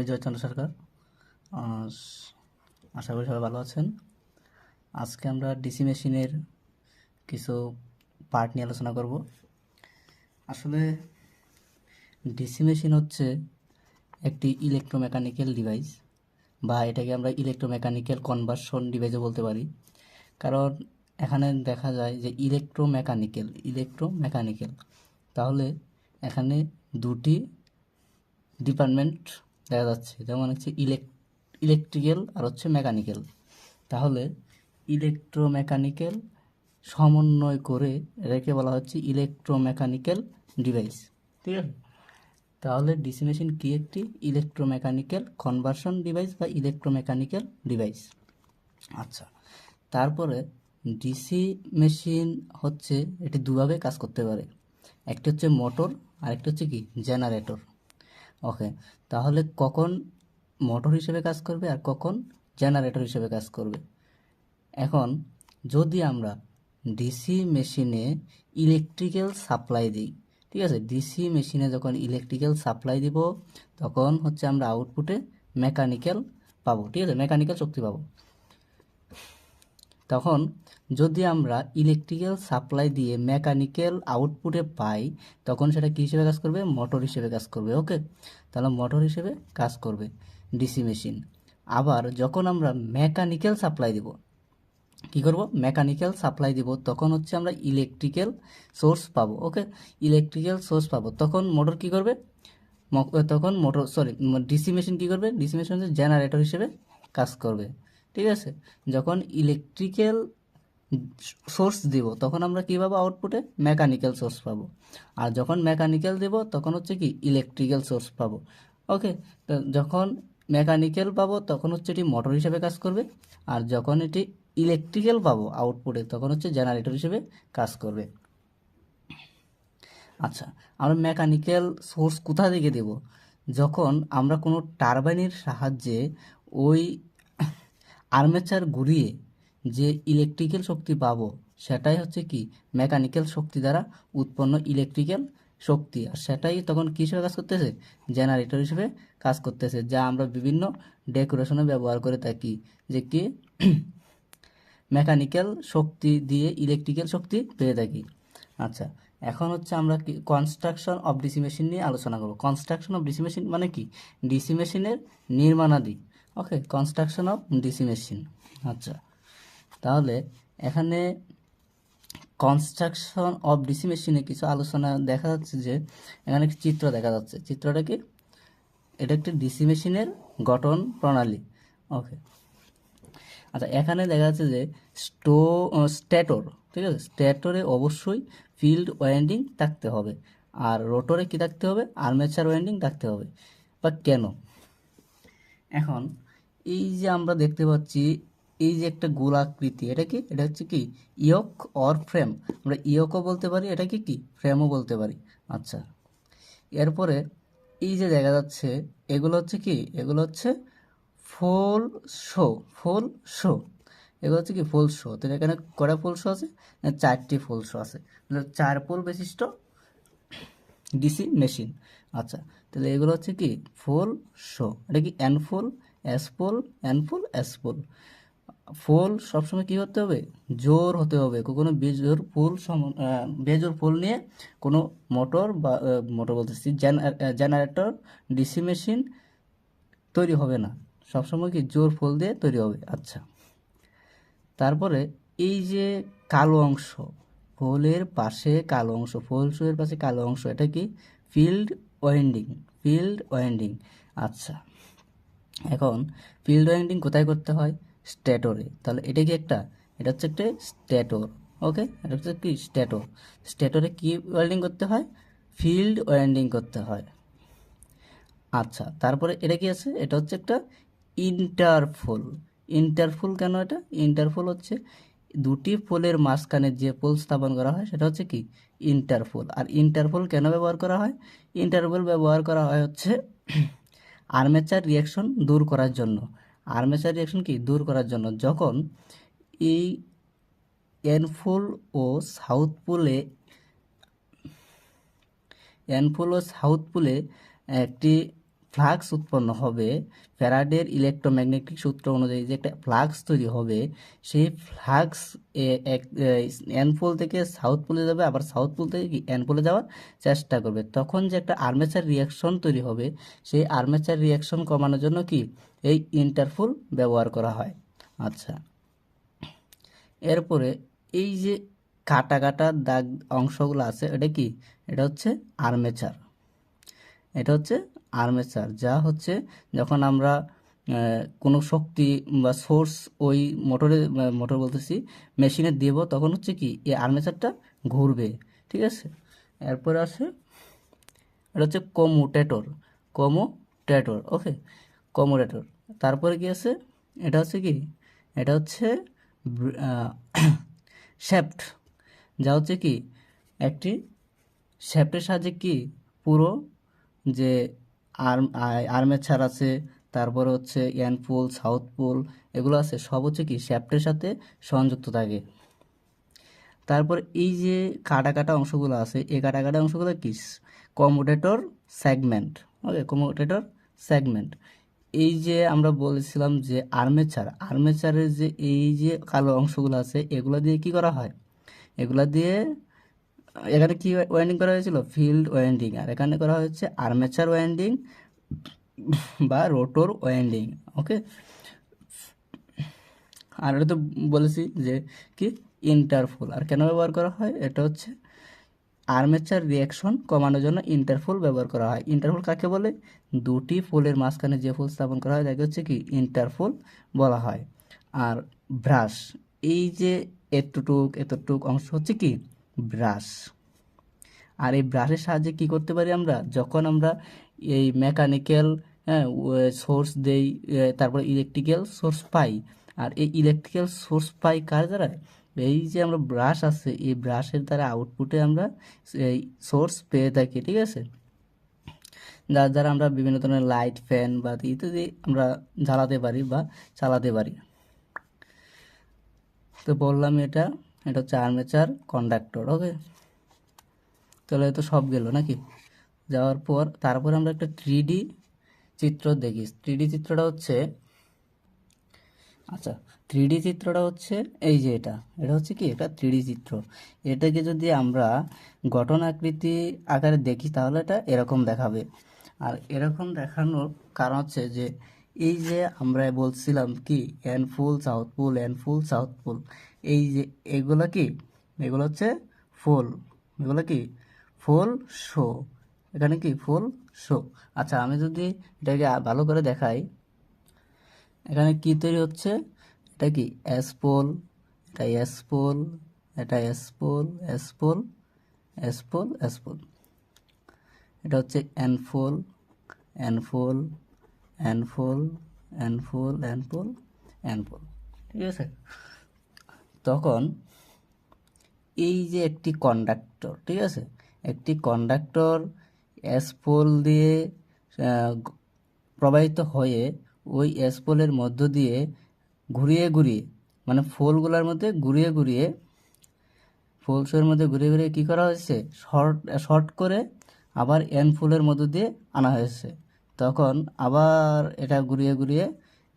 আমি জয়চন্দ্র সরকার। আশা করি সবাই ভালো আছেন। আজকে আমরা ডিসি মেশিনের কিছু পার্ট নিয়ে আলোচনা করব। আসলে ডিসি মেশিন হচ্ছে একটি ইলেকট্রোমেকানিক্যাল ডিভাইস, বা এটাকে আমরা ইলেকট্রোমেকানিক্যাল কনভার্সন ডিভাইসও বলতে পারি। কারণ এখানে দেখা যায় যে ইলেকট্রোমেকানিক্যাল, তাহলে এখানে দুটি ডিপার্টমেন্ট দেখা যাচ্ছে, যেমন হচ্ছে ইলেকট্রিক্যাল আর হচ্ছে মেকানিক্যাল। তাহলে ইলেকট্রোমেকানিক্যাল সমন্বয় করে এটাকে বলা হচ্ছে ইলেকট্রোমেকানিক্যাল ডিভাইস, ঠিক আছে? তাহলে ডিসি মেশিন কি? একটি ইলেকট্রোমেকানিক্যাল কনভার্সন ডিভাইস বা ইলেকট্রোমেকানিক্যাল ডিভাইস। আচ্ছা, তারপরে ডিসি মেশিন হচ্ছে এটি দুভাবে কাজ করতে পারে। একটি হচ্ছে মোটর আর একটি হচ্ছে কি জেনারেটর। ওকে, তাহলে কখন মোটর হিসেবে কাজ করবে আর কখন জেনারেটর হিসেবে কাজ করবে? এখন যদি আমরা ডিসি মেশিনে ইলেকট্রিক্যাল সাপ্লাই দিই, ঠিক আছে, ডিসি মেশিনে যখন ইলেকট্রিক্যাল সাপ্লাই দিব তখন হচ্ছে আমরা আউটপুটে মেকানিক্যাল পাবো, ঠিক আছে, মেকানিক্যাল শক্তি পাবো। তখন যদি আমরা ইলেকট্রিক্যাল সাপ্লাই দিয়ে মেকানিক্যাল আউটপুটে পাই তখন সেটা কী হিসেবে কাজ করবে? মোটর হিসেবে কাজ করবে। ওকে, তাহলে মোটর হিসেবে কাজ করবে ডিসি মেশিন। আবার যখন আমরা মেকানিক্যাল সাপ্লাই দিব, কী করব? মেকানিক্যাল সাপ্লাই দিব, তখন হচ্ছে আমরা ইলেকট্রিক্যাল সোর্স পাবো। ওকে, ইলেকট্রিক্যাল সোর্স পাবো, তখন মোটর কী করবে? তখন ডিসি মেশিন কী করবে? ডিসি মেশিন হচ্ছে জেনারেটর হিসেবে কাজ করবে, ঠিক আছে। যখন ইলেকট্রিক্যাল সোর্স দিব তখন আমরা কী পাবো? আউটপুটে মেকানিক্যাল সোর্স পাবো। আর যখন মেকানিক্যাল দেব তখন হচ্ছে কি ইলেকট্রিক্যাল সোর্স পাবো। ওকে, তো যখন মেকানিক্যাল পাবো তখন হচ্ছে এটি মোটর হিসেবে কাজ করবে, আর যখন এটি ইলেকট্রিক্যাল পাবো আউটপুটে তখন হচ্ছে জেনারেটর হিসেবে কাজ করবে। আচ্ছা, আমরা মেকানিক্যাল সোর্স কোথা থেকে দেব? যখন আমরা কোনো টারবাইনের সাহায্যে ওই আর্মেচার ঘুরিয়ে যে ইলেকট্রিক্যাল শক্তি পাবো সেটাই হচ্ছে কি মেকানিক্যাল শক্তি দ্বারা উৎপন্ন ইলেকট্রিক্যাল শক্তি, আর সেটাই তখন কী হিসেবে কাজ করতেছে? জেনারেটর হিসেবে কাজ করতেছে, যা আমরা বিভিন্ন ডেকোরেশনে ব্যবহার করে থাকি, যে কি মেকানিক্যাল শক্তি দিয়ে ইলেকট্রিক্যাল শক্তি পেয়ে থাকি। আচ্ছা, এখন হচ্ছে আমরা কি কনস্ট্রাকশন অফ ডিসি মেশিন নিয়ে আলোচনা করব। কনস্ট্রাকশন অফ ডিসি মেশিন মানে কি? ডিসি মেশিনের নির্মাণাদি। ওকে, কনস্ট্রাকশন অফ ডিসি মেশিন। আচ্ছা, তাহলে এখানে কনস্ট্রাকশন অফ ডিসি মেশিনে কিছু আলোচনা দেখা যাচ্ছে, যে এখানে একটি চিত্র দেখা যাচ্ছে। চিত্রটা কি? এটা একটি ডিসি মেশিনের গঠন প্রণালী। ওকে, আচ্ছা, এখানে দেখা যাচ্ছে যে স্ট্যাটর, ঠিক আছে, স্ট্যাটরে অবশ্যই ফিল্ড ওয়াইন্ডিং থাকতে হবে, আর রোটরে কি থাকতে হবে? আর্মেচার ওয়াইন্ডিং থাকতে হবে। বা কেন? এখন এই যে আমরা দেখতে পাচ্ছি এই যে একটা গোলাকৃতি, এটা কি? এটা হচ্ছে কি ইয়ক অর ফ্রেম। আমরা ইয়কও বলতে পারি, এটাকে কি ফ্রেমও বলতে পারি। আচ্ছা, এরপরে এই যে দেখা যাচ্ছে এগুলো হচ্ছে কি? এগুলো হচ্ছে ফুল শো, ফুল শো, এগুলো হচ্ছে কি ফুল শো। তো এখানে কটা ফুল শো আছে? 4টি ফুল শো আছে, 4 পোল বিশিষ্ট ডিসি মেশিন। আচ্ছা, তাহলে এগুলো হচ্ছে কি ফুল শো। এটা কি এন ফুল, এস ফুল, এন ফুল, এস ফুল। ফুল সবসময় কী হতে হবে? জোর হতে হবে। কোনো বেজোর ফুল নিয়ে কোনো মোটর বা মোটর বলতেছি জেনারেটর ডিসি মেশিন তৈরি হবে না, সবসময় কি জোর ফুল দিয়ে তৈরি হবে। আচ্ছা, তারপরে এই যে কালো অংশ, ফুলের পাশে কালো অংশ, ফুল শোয়ের পাশে কালো অংশ, এটা কি ফিল্ড ওয়াইন্ডিং, ফিল্ড ওয়াইন্ডিং। আচ্ছা, এখন ফিল্ড ওয়াইন্ডিং কোথায় করতে হয়? স্ট্যাটরে। তাহলে এটা কি একটা? এটা হচ্ছে একটা স্ট্যাটর। ওকে, এটা হচ্ছে কি স্ট্যাটর। স্ট্যাটরে কি ওয়েল্ডিং করতে হয়? ফিল্ড ওয়াইন্ডিং করতে হয়। আচ্ছা, তারপরে এটা কি আছে? এটা হচ্ছে একটা ইন্টারফোল। ইন্টারফোল কেন? এটা ইন্টারফোল হচ্ছে দুটি পোলের মাঝখানে যে পোল স্থাপন করা হয় সেটা হচ্ছে কি ইন্টারফোল। আর ইন্টারফোল কেন ব্যবহার করা হয়? ইন্টারফোল ব্যবহার করা হয় হচ্ছে আর্মেচার রিয়াকশন দূর করার জন্য। আর্মেচার রিয়াকশন কি দূর করার জন্য যখন এই এনফোল ও সাউথ পোলে একটি ফ্লাক্স উৎপন্ন হবে, ফ্যারাডের ইলেকট্রোম্যাগনেটিক সূত্র অনুযায়ী যে একটা ফ্লাক্স তৈরি হবে, সেই ফ্লাক্স এন পোল থেকে সাউথ পোলে যাবে, আবার সাউথ পোল থেকে এন পোলে যাওয়ার চেষ্টা করবে। তখন যে একটা আর্মেচার রিয়াকশন তৈরি হবে, সেই আর্মেচার রিয়াকশন কমানোর জন্য কি এই ইন্টারপোল ব্যবহার করা হয়। আচ্ছা, এরপরে এই যে কাটা কাটা দাগ অংশগুলো আছে, এটা কি? এটা হচ্ছে আর্মেচার। এটা হচ্ছে আর্মেচার, যা হচ্ছে যখন আমরা কোনো শক্তি বা সোর্স ওই মোটর বলতেছি মেশিনে দেব, তখন হচ্ছে কি এই আর্মেচারটা ঘুরবে। ঠিক আছে, এরপরে আছে এটা হচ্ছে কমুটেটর। ওকে, কমুটেটর। তারপরে কি আছে? এটা হচ্ছে কি? এটা হচ্ছে শ্যাফট, যা হচ্ছে কি একটি শ্যাফটের সাহায্যে কি পুরো যে আর্মেচার আছে, তারপরে হচ্ছে এন পোল, সাউথ পোল, এগুলো আছে, সব হচ্ছে কি শ্যাফটের সাথে সংযুক্ত থাকে। তারপর এই যে কাটা কাটা অংশগুলো আছে, এই কাটা কাটা অংশগুলো কি কমুটেটর সেগমেন্ট। ওকে, কমুটেটর সেগমেন্ট। এই যে আমরা বলেছিলাম যে আর্মেচারের যে এই যে কালো অংশগুলো আছে, এগুলো দিয়ে কি করা হয়? এগুলা দিয়ে এখানে কি ওয়াইন্ডিং করা হয়েছিল? Field winding. আর এখানে করা হয়েছে আর্মেচার ওয়াইন্ডিং বা রোটর ওয়াইন্ডিং। ওকে, আর এটা তো বলেছি যে কি ইন্টারপোল। আর কেন ব্যবহার করা হয়? এটা হচ্ছে আর্মেচার রিয়াকশন কমানোর জন্য ইন্টারপোল ব্যবহার করা হয়। ইন্টারপোল কাকে বলে? দুটি পোলের মাঝখানে যে পোল স্থাপন করা হয় তাকে হচ্ছে কি ইন্টারপোল বলা হয়। আর ব্রাশ, এই যে এতটুক অংশ হচ্ছে কি ব্রাশ। আর এই ব্রাশের সাহায্যে কি করতে পারি আমরা? যখন আমরা এই মেকানিক্যাল সোর্স দেই, তারপরে ইলেকট্রিক্যাল সোর্স পাই। আর এই ইলেকট্রিক্যাল সোর্স পাই কার দ্বারা? এই যে আমরা ব্রাশ আছে, এই ব্রাশের দ্বারা আউটপুটে আমরা এই সোর্স পেয়ে থাকি। ঠিক আছে, যার দ্বারা আমরা বিভিন্ন ধরনের লাইট, ফ্যান বা ইত্যাদি আমরা জ্বালাতে পারি বা চালাতে পারি। তো বললাম এটা হচ্ছে আর্মেচার কন্ডাক্টর। ওকে, তাহলে তো সব গেল নাকি? যাওয়ার পর তারপর আমরা একটা 3D চিত্র দেখি। 3D চিত্রটা হচ্ছে, আচ্ছা, 3D চিত্রটা হচ্ছে এই যে এটা হচ্ছে কি একটা 3D চিত্র। এটাকে যদি আমরা গঠন আকৃতি আকারে দেখি তাহলে এটা এরকম দেখাবে। আর এরকম দেখানোর কারণ হচ্ছে যে এই যে আমরা বলছিলাম কি এন ফুল সাউথ পোল, এন ফুল সাউথ পোল, এই যে এগুলো কি, এগুলো হচ্ছে ফুল, এগুলো কি ফুল শো, এখানে কি ফুল শো। আচ্ছা, আমি যদি এটাকে ভালো করে দেখাই, এখানে কি তৈরি হচ্ছে? এটা কি এস পোল, এটা এস পোল, এটা S pole, S pole, S pole, S pole. এটা হচ্ছে N pole, N pole, N pole, N pole, N pole, N pole. ঠিক আছে, তখন এই যে একটি কন্ডাক্টর, ঠিক আছে, একটি কন্ডাক্টর এস পোল দিয়ে প্রবাহিত হয়ে ওই এস পোলের মধ্য দিয়ে ঘুরিয়ে ঘুরিয়ে, মানে ফোলগুলোর মধ্যে ঘুরিয়ে ঘুরিয়ে, ফোলসের মধ্যে ঘুরিয়ে ঘুরিয়ে কী করা হয়েছে? শর্ট করে আবার এন ফুলের মধ্য দিয়ে আনা হয়েছে। তখন আবার এটা ঘুরিয়ে ঘুরিয়ে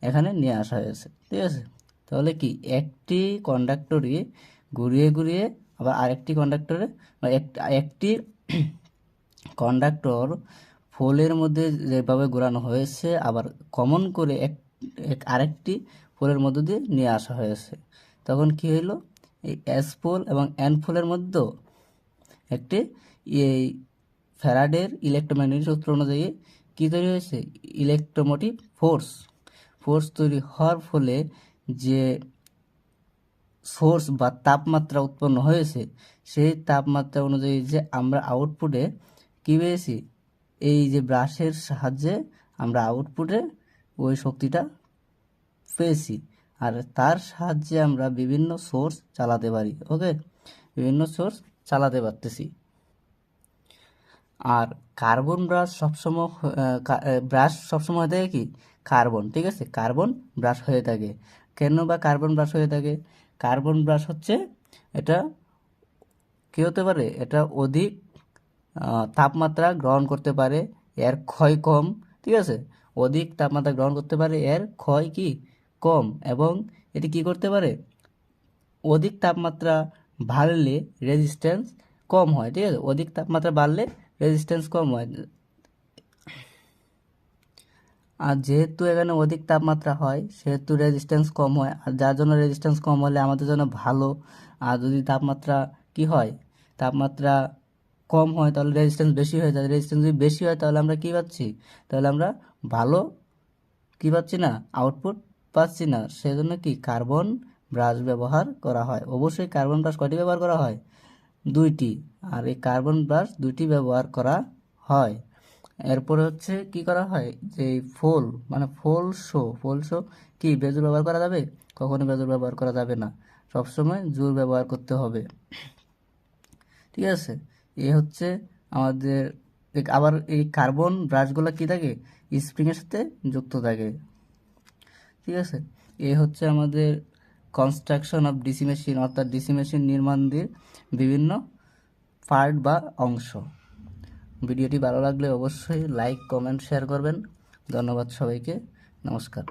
এখানে নিয়ে আসা হয়েছে। ঠিক আছে, তাহলে কি একটি কন্ডাক্টরই ঘুরিয়ে ঘুরিয়ে আবার আরেকটি কন্ডাক্টরে, একটি কন্ডাক্টর ফোলের মধ্যে যেভাবে ঘোরানো হয়েছে, আবার কমন করে আরেকটি ফোলের মধ্য দিয়ে নিয়ে আসা হয়েছে। তখন কি হইলো? এই এস পোল এবং এন পোলের মধ্যে একটি এই ফ্যারাডের ইলেকট্রোম্যাগনেটিক সূত্র অনুযায়ী কী তৈরি হয়েছে? ইলেকট্রোমোটিভ ফোর্স তৈরি হওয়ার ফলে যে সোর্স বা তাপমাত্রা উৎপন্ন হয়েছে, সেই তাপমাত্রা অনুযায়ী যে আমরা আউটপুটে কী পেয়েছি? এই যে ব্রাশের সাহায্যে আমরা আউটপুটে ওই শক্তিটা পেয়েছি। আর তার সাহায্যে আমরা বিভিন্ন সোর্স চালাতে পারি। ওকে, বিভিন্ন সোর্স চালাতে পারতেছি। আর কার্বন ব্রাশ সবসময় হয়ে থাকে কি কার্বন। ঠিক আছে, কার্বন ব্রাশ হয়ে থাকে। কেন বা কার্বন ব্রাশ হয়ে থাকে? কার্বন ব্রাশ হচ্ছে এটা কী হতে পারে? এটা অধিক তাপমাত্রা গ্রহণ করতে পারে, এর ক্ষয় কম, ঠিক আছে, অধিক তাপমাত্রা গ্রহণ করতে পারে, এর ক্ষয় কি কম, এবং এটি কি করতে পারে, অধিক তাপমাত্রা বাড়লে রেজিস্ট্যান্স কম হয়। ঠিক আছে, অধিক তাপমাত্রা বাড়লে রেজিস্ট্যান্স কম হয়। আর যেহেতু এখানে অধিক তাপমাত্রা হয় সেহেতু রেজিস্ট্যান্স কম হয়, আর যার জন্য রেজিস্ট্যান্স কম হলে আমাদের জন্য ভালো। আর যদি তাপমাত্রা কি হয়, তাপমাত্রা কম হয় তাহলে রেজিস্ট্যান্স বেশি হয়ে যায়। রেজিস্ট্যান্স যদি বেশি হয় তাহলে আমরা কি পাচ্ছি, তাহলে আমরা ভালো কি পাচ্ছি না, আউটপুট পাচ্ছি না। সেজন্য কি কার্বন ব্রাশ ব্যবহার করা হয়। অবশ্যই কার্বন ব্রাশ কয়টি ব্যবহার করা হয়, 2টি। আর এই কার্বন ব্রাশ 2টি ব্যবহার করা হয়। এরপরে হচ্ছে কি করা হয়, যে ফোল মানে ফোল শো কি বেজুর ব্যবহার করা যাবে, কখনো বেজুর ব্যবহার করা যাবে না, সবসময় জোর ব্যবহার করতে হবে। ঠিক আছে, এ হচ্ছে আমাদের আবার এই কার্বন ব্রাশগুলো কি থাকে, স্প্রিংয়ের সাথে যুক্ত থাকে। ঠিক আছে, এ হচ্ছে আমাদের কনস্ট্রাকশন অফ ডিসি মেশিন, অর্থাৎ ডিসি মেশিন নির্মাণের বিভিন্ন পার্ট বা অংশ। ভিডিওটি ভালো লাগলে অবশ্যই লাইক, কমেন্ট, শেয়ার করবেন। ধন্যবাদ সবাইকে, নমস্কার।